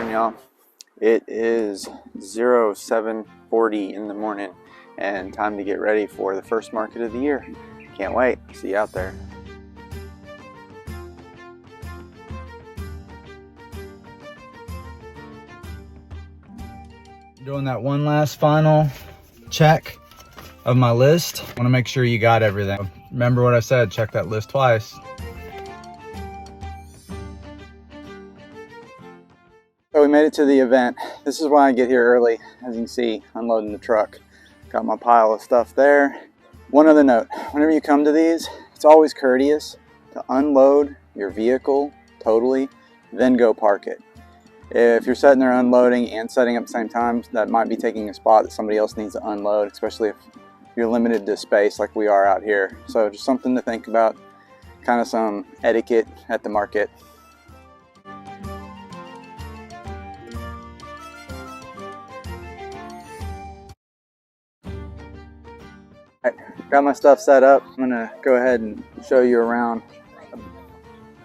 morning, y'all. It is 07:40 in the morning and time to get ready for the first market of the year. Can't wait. See you out there. Doing that one last final check of my list. I want to make sure you got everything. Remember what I said, check that list twice. So we made it to the event. This is why I get here early, as you can see, unloading the truck. Got my pile of stuff there. One other note, whenever you come to these, it's always courteous to unload your vehicle totally, then go park it. If you're sitting there unloading and setting up at the same time, that might be taking a spot that somebody else needs to unload, especially if you're limited to space like we are out here. So just something to think about, kind of some etiquette at the market. Got my stuff set up. I'm gonna go ahead and show you around.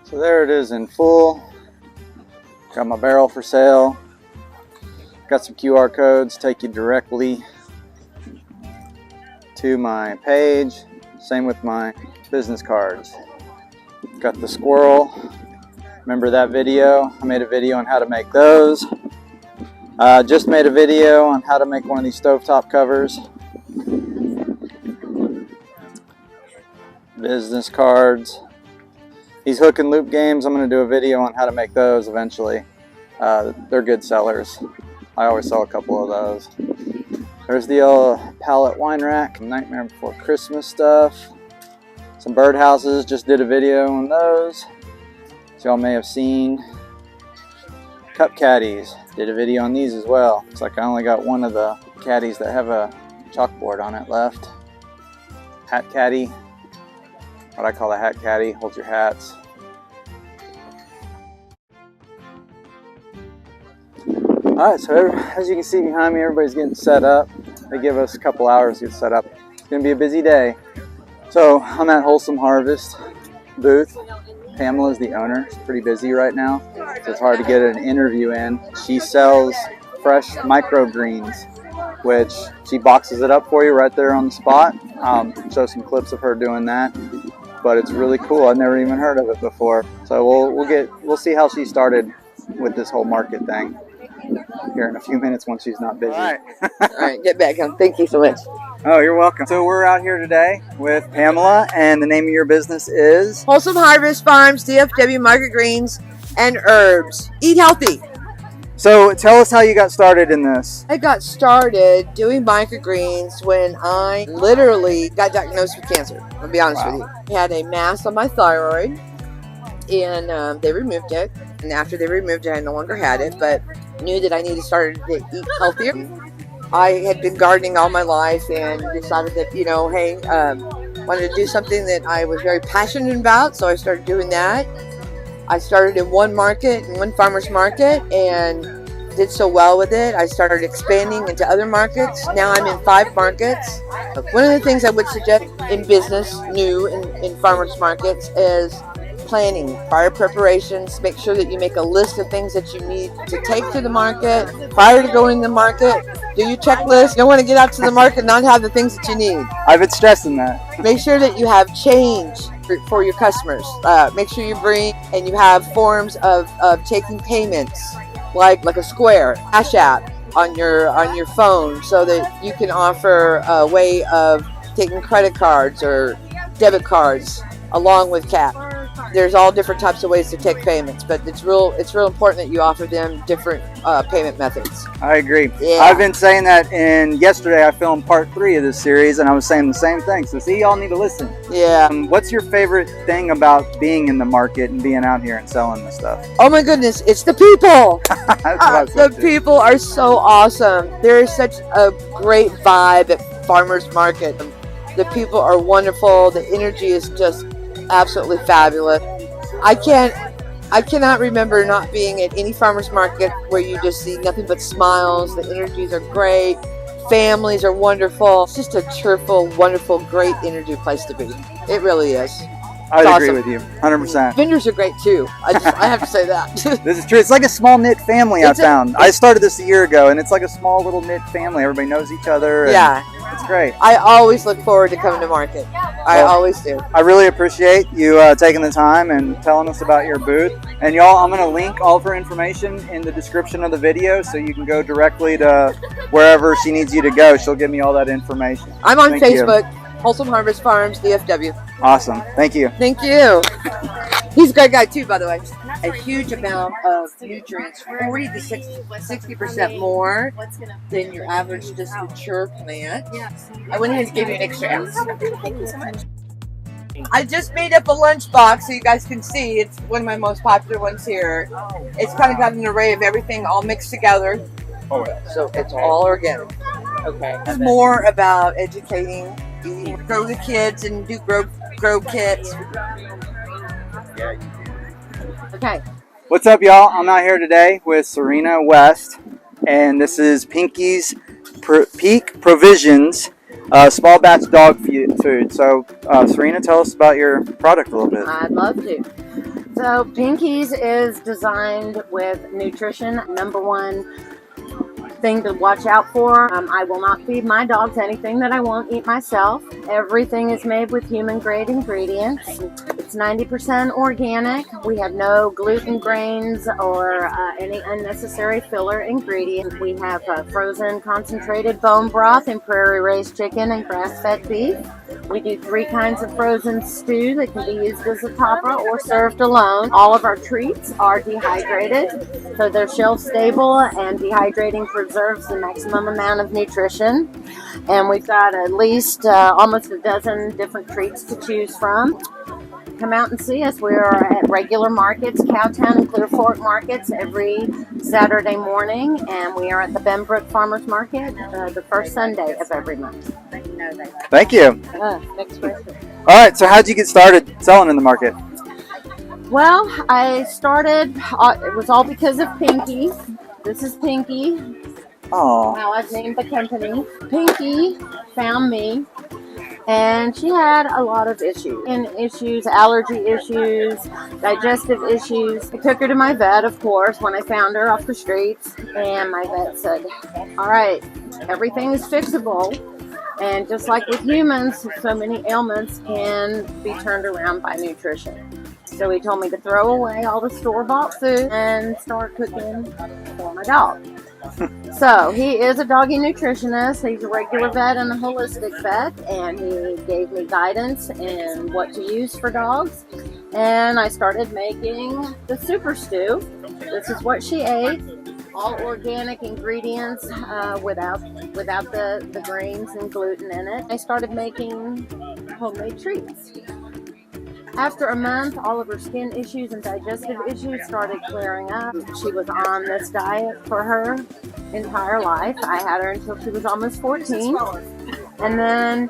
So there it is in full. Got my barrel for sale. Got some QR codes, take you directly to my page. Same with my business cards. Got the squirrel. Remember that video? I made a video on how to make those. Just made a video on how to make one of these stovetop covers. Business cards. These hook and loop games, I'm going to do a video on how to make those eventually. They're good sellers. I always sell a couple of those. There's the old pallet wine rack, Nightmare Before Christmas stuff. Some birdhouses, just did a video on those. So y'all may have seen. Cup caddies, did a video on these as well. Looks like I only got one of the caddies that have a chalkboard on it left. Hat caddy. What I call a hat caddy, holds your hats. Alright, so as you can see behind me, everybody's getting set up. They give us a couple hours to get set up. It's going to be a busy day. So I'm at Wholesome Harvest booth. Pamela's the owner. She's pretty busy right now, so it's hard to get an interview in. She sells fresh microgreens, which she boxes it up for you right there on the spot. Show some clips of her doing that. But it's really cool. I've never even heard of it before. So we'll see how she started with this whole market thing here in a few minutes once she's not busy. All right, get back on. Thank you so much. Oh, you're welcome. So we're out here today with Pamela, and the name of your business is? Wholesome Harvest Farms, DFW Microgreens and Herbs. Eat healthy. So tell us how you got started in this. I got started doing microgreens when I literally got diagnosed with cancer. I'll be honest with you. I had a mass on my thyroid, and they removed it. And after they removed it, I no longer had it, but knew that I needed to start to eat healthier. I had been gardening all my life and decided that, you know, hey, wanted to do something that I was very passionate about, so I started doing that. I started in one market, in one farmer's market, and did so well with it. I started expanding into other markets. Now I'm in 5 markets. One of the things I would suggest in business, new in farmers markets, is planning, prior preparations. Make sure that you make a list of things that you need to take to the market. Prior to going to the market, do your checklist. You don't want to get out to the market and not have the things that you need. I've been stressing that. Make sure that you have change for your customers. Make sure you bring and you have forms of taking payments, like a Square, Cash App on your phone, so that you can offer a way of taking credit cards or debit cards along with cash. There's all different types of ways to take payments, but it's real important that you offer them different payment methods. I agree. Yeah. I've been saying that, and yesterday I filmed part 3 of this series, and I was saying the same thing. So see, y'all need to listen. Yeah. What's your favorite thing about being in the market and being out here and selling this stuff? Oh my goodness, it's the people. That's what I said The people are so awesome. There is such a great vibe at farmers market. The people are wonderful. The energy is just absolutely fabulous. I cannot remember not being at any farmer's market where you just see nothing but smiles. The energies are great. Families are wonderful. It's just a cheerful, wonderful, great energy place to be. It really is. I would agree awesome. with you, 100%. Vendors are great too. I have to say that. This is true. It's like a small knit family. I found. I started this a year ago, and it's like a small little knit family. Everybody knows each other. And yeah, it's great. I always look forward to coming to market. I always do. I really appreciate you taking the time and telling us about your booth. And y'all, I'm going to link all of her information in the description of the video, so you can go directly to wherever she needs you to go. She'll give me all that information. I'm on Thank Facebook, Wholesome Harvest Farms, DFW. Awesome. Thank you. Thank you. He's a great guy too, by the way. A huge amount of nutrients, 40 to 60% more than your average just mature plant. I went ahead and gave you an extra ounce. Thank you so much. I just made up a lunch box so you guys can see. It's one of my most popular ones here. It's kind of got an array of everything all mixed together. So it's all organic. Okay. It's more about educating. You grow the kids and do grow kits. Okay. What's up, y'all? I'm out here today with Serena West, and this is Pinkies Provisions, small batch dog food. So, Serena, tell us about your product a little bit. I'd love to. So, Pinkies is designed with nutrition. Number one thing to watch out for. I will not feed my dogs anything that I won't eat myself. Everything is made with human grade ingredients. It's 90% organic. We have no gluten, grains, or any unnecessary filler ingredients. We have frozen concentrated bone broth and prairie raised chicken and grass-fed beef. We do 3 kinds of frozen stew that can be used as a topper or served alone. All of our treats are dehydrated, so they're shelf stable, and dehydrating preserves the maximum amount of nutrition. And we've got at least almost a dozen different treats to choose from. Come out and see us. We are at regular markets, Cowtown and Clear Fork markets every Saturday morning, and we are at the Benbrook Farmers Market the first Sunday of every month. Thank you. Next question. All right, so how'd you get started selling in the market? Well, I started, it was all because of Pinky. This is Pinky. Oh. How I've named the company. Pinky found me, and she had a lot of issues. Allergy issues, digestive issues. I took her to my vet, of course, when I found her off the streets, and my vet said, all right, everything is fixable. And just like with humans, so many ailments can be turned around by nutrition. So he told me to throw away all the store-bought food and start cooking for my dog. So he is a doggy nutritionist. He's a regular vet and a holistic vet, and he gave me guidance in what to use for dogs. And I started making the super stew. This is what she ate. All organic ingredients without the grains and gluten in it. I started making homemade treats. After a month, all of her skin issues and digestive issues started clearing up. She was on this diet for her entire life. I had her until she was almost 14. And then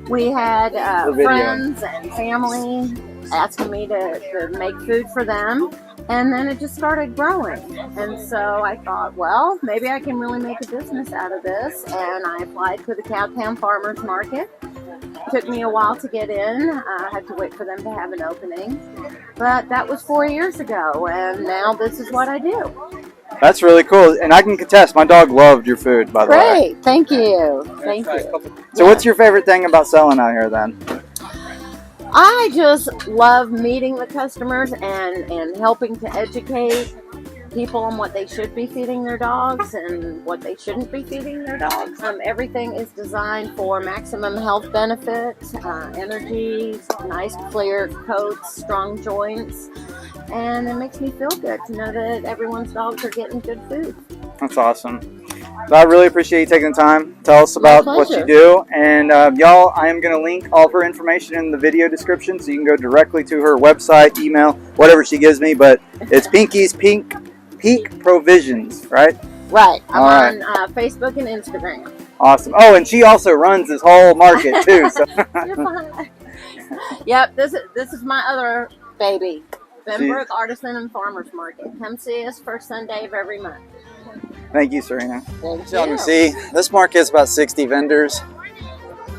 we had friends and family asking me to make food for them. And then it just started growing. And so I thought, well, maybe I can really make a business out of this. And I applied for the Cowtown Farmers Market. It took me a while to get in. I had to wait for them to have an opening. But that was 4 years ago, and now this is what I do. That's really cool. And I can contest, my dog loved your food, by the way. Great. Thank you. Thank you. So what's your favorite thing about selling out here then? I just love meeting the customers and helping to educate people on what they should be feeding their dogs and what they shouldn't be feeding their dogs. Everything is designed for maximum health benefits, energy, nice clear coats, strong joints, and it makes me feel good to know that everyone's dogs are getting good food. That's awesome. So I really appreciate you taking the time to tell us about what you do. And y'all, I am going to link all of her information in the video description, so you can go directly to her website, email, whatever she gives me. But it's Pinkies Provisions, right? Right. I'm on Facebook and Instagram. Awesome. Oh, and she also runs this whole market too. So. You're fine. Yep. This is my other baby, Benbrook Artisan and Farmers Market. Come see us first Sunday of every month. Thank you, Serena. Thank So you you. can see, this market is about 60 vendors,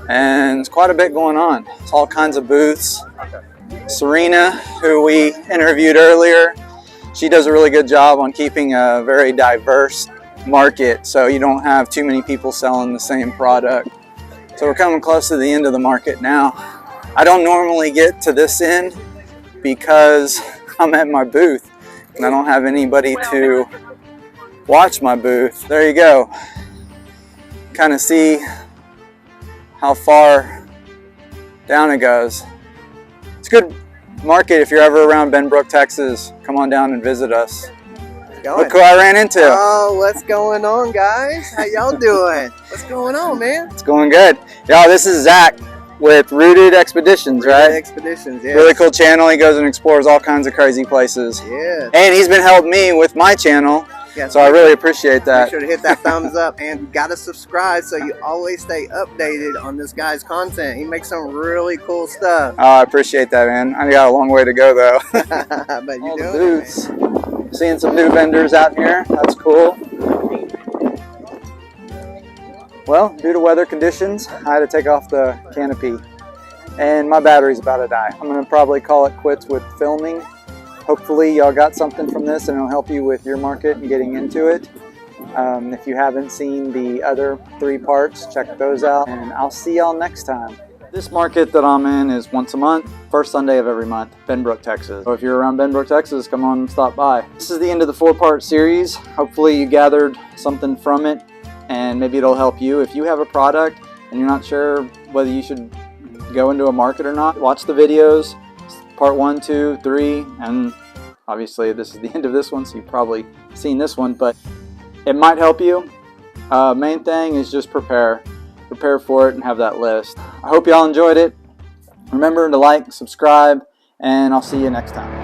and it's quite a bit going on. It's all kinds of booths. Serena, who we interviewed earlier. She does a really good job on keeping a very diverse market, so you don't have too many people selling the same product. So we're coming close to the end of the market now. I don't normally get to this end because I'm at my booth and I don't have anybody to watch my booth. There you go. Kind of see how far down it goes. It's a good market if you're ever around Benbrook, Texas. Come on down and visit us. Look who I ran into. Oh, what's going on, guys? How y'all doing? What's going on, man? It's going good. Yo, this is Zach with Rooted Expeditions, right? Rooted Expeditions, yeah. Really cool channel. He goes and explores all kinds of crazy places. Yeah. And he's been helping me with my channel. Yes, so I really appreciate that. Make sure to hit that thumbs up and gotta subscribe so you always stay updated on this guy's content. He makes some really cool stuff. Oh, I appreciate that, man. I got a long way to go, though. But you all do the booths. Seeing some new vendors out here. That's cool. Well, due to weather conditions, I had to take off the canopy and my battery's about to die. I'm gonna probably call it quits with filming. Hopefully y'all got something from this and it'll help you with your market and getting into it. If you haven't seen the other 3 parts, check those out and I'll see y'all next time. This market that I'm in is once a month, first Sunday of every month, Benbrook, Texas. So if you're around Benbrook, Texas, come on and stop by. This is the end of the 4-part series. Hopefully you gathered something from it and maybe it'll help you. If you have a product and you're not sure whether you should go into a market or not, watch the videos, part 1, 2, 3, and obviously this is the end of this one, so you've probably seen this one, but it might help you. Main thing is just prepare for it and have that list. I hope y'all enjoyed it. Remember to like, subscribe, and I'll see you next time.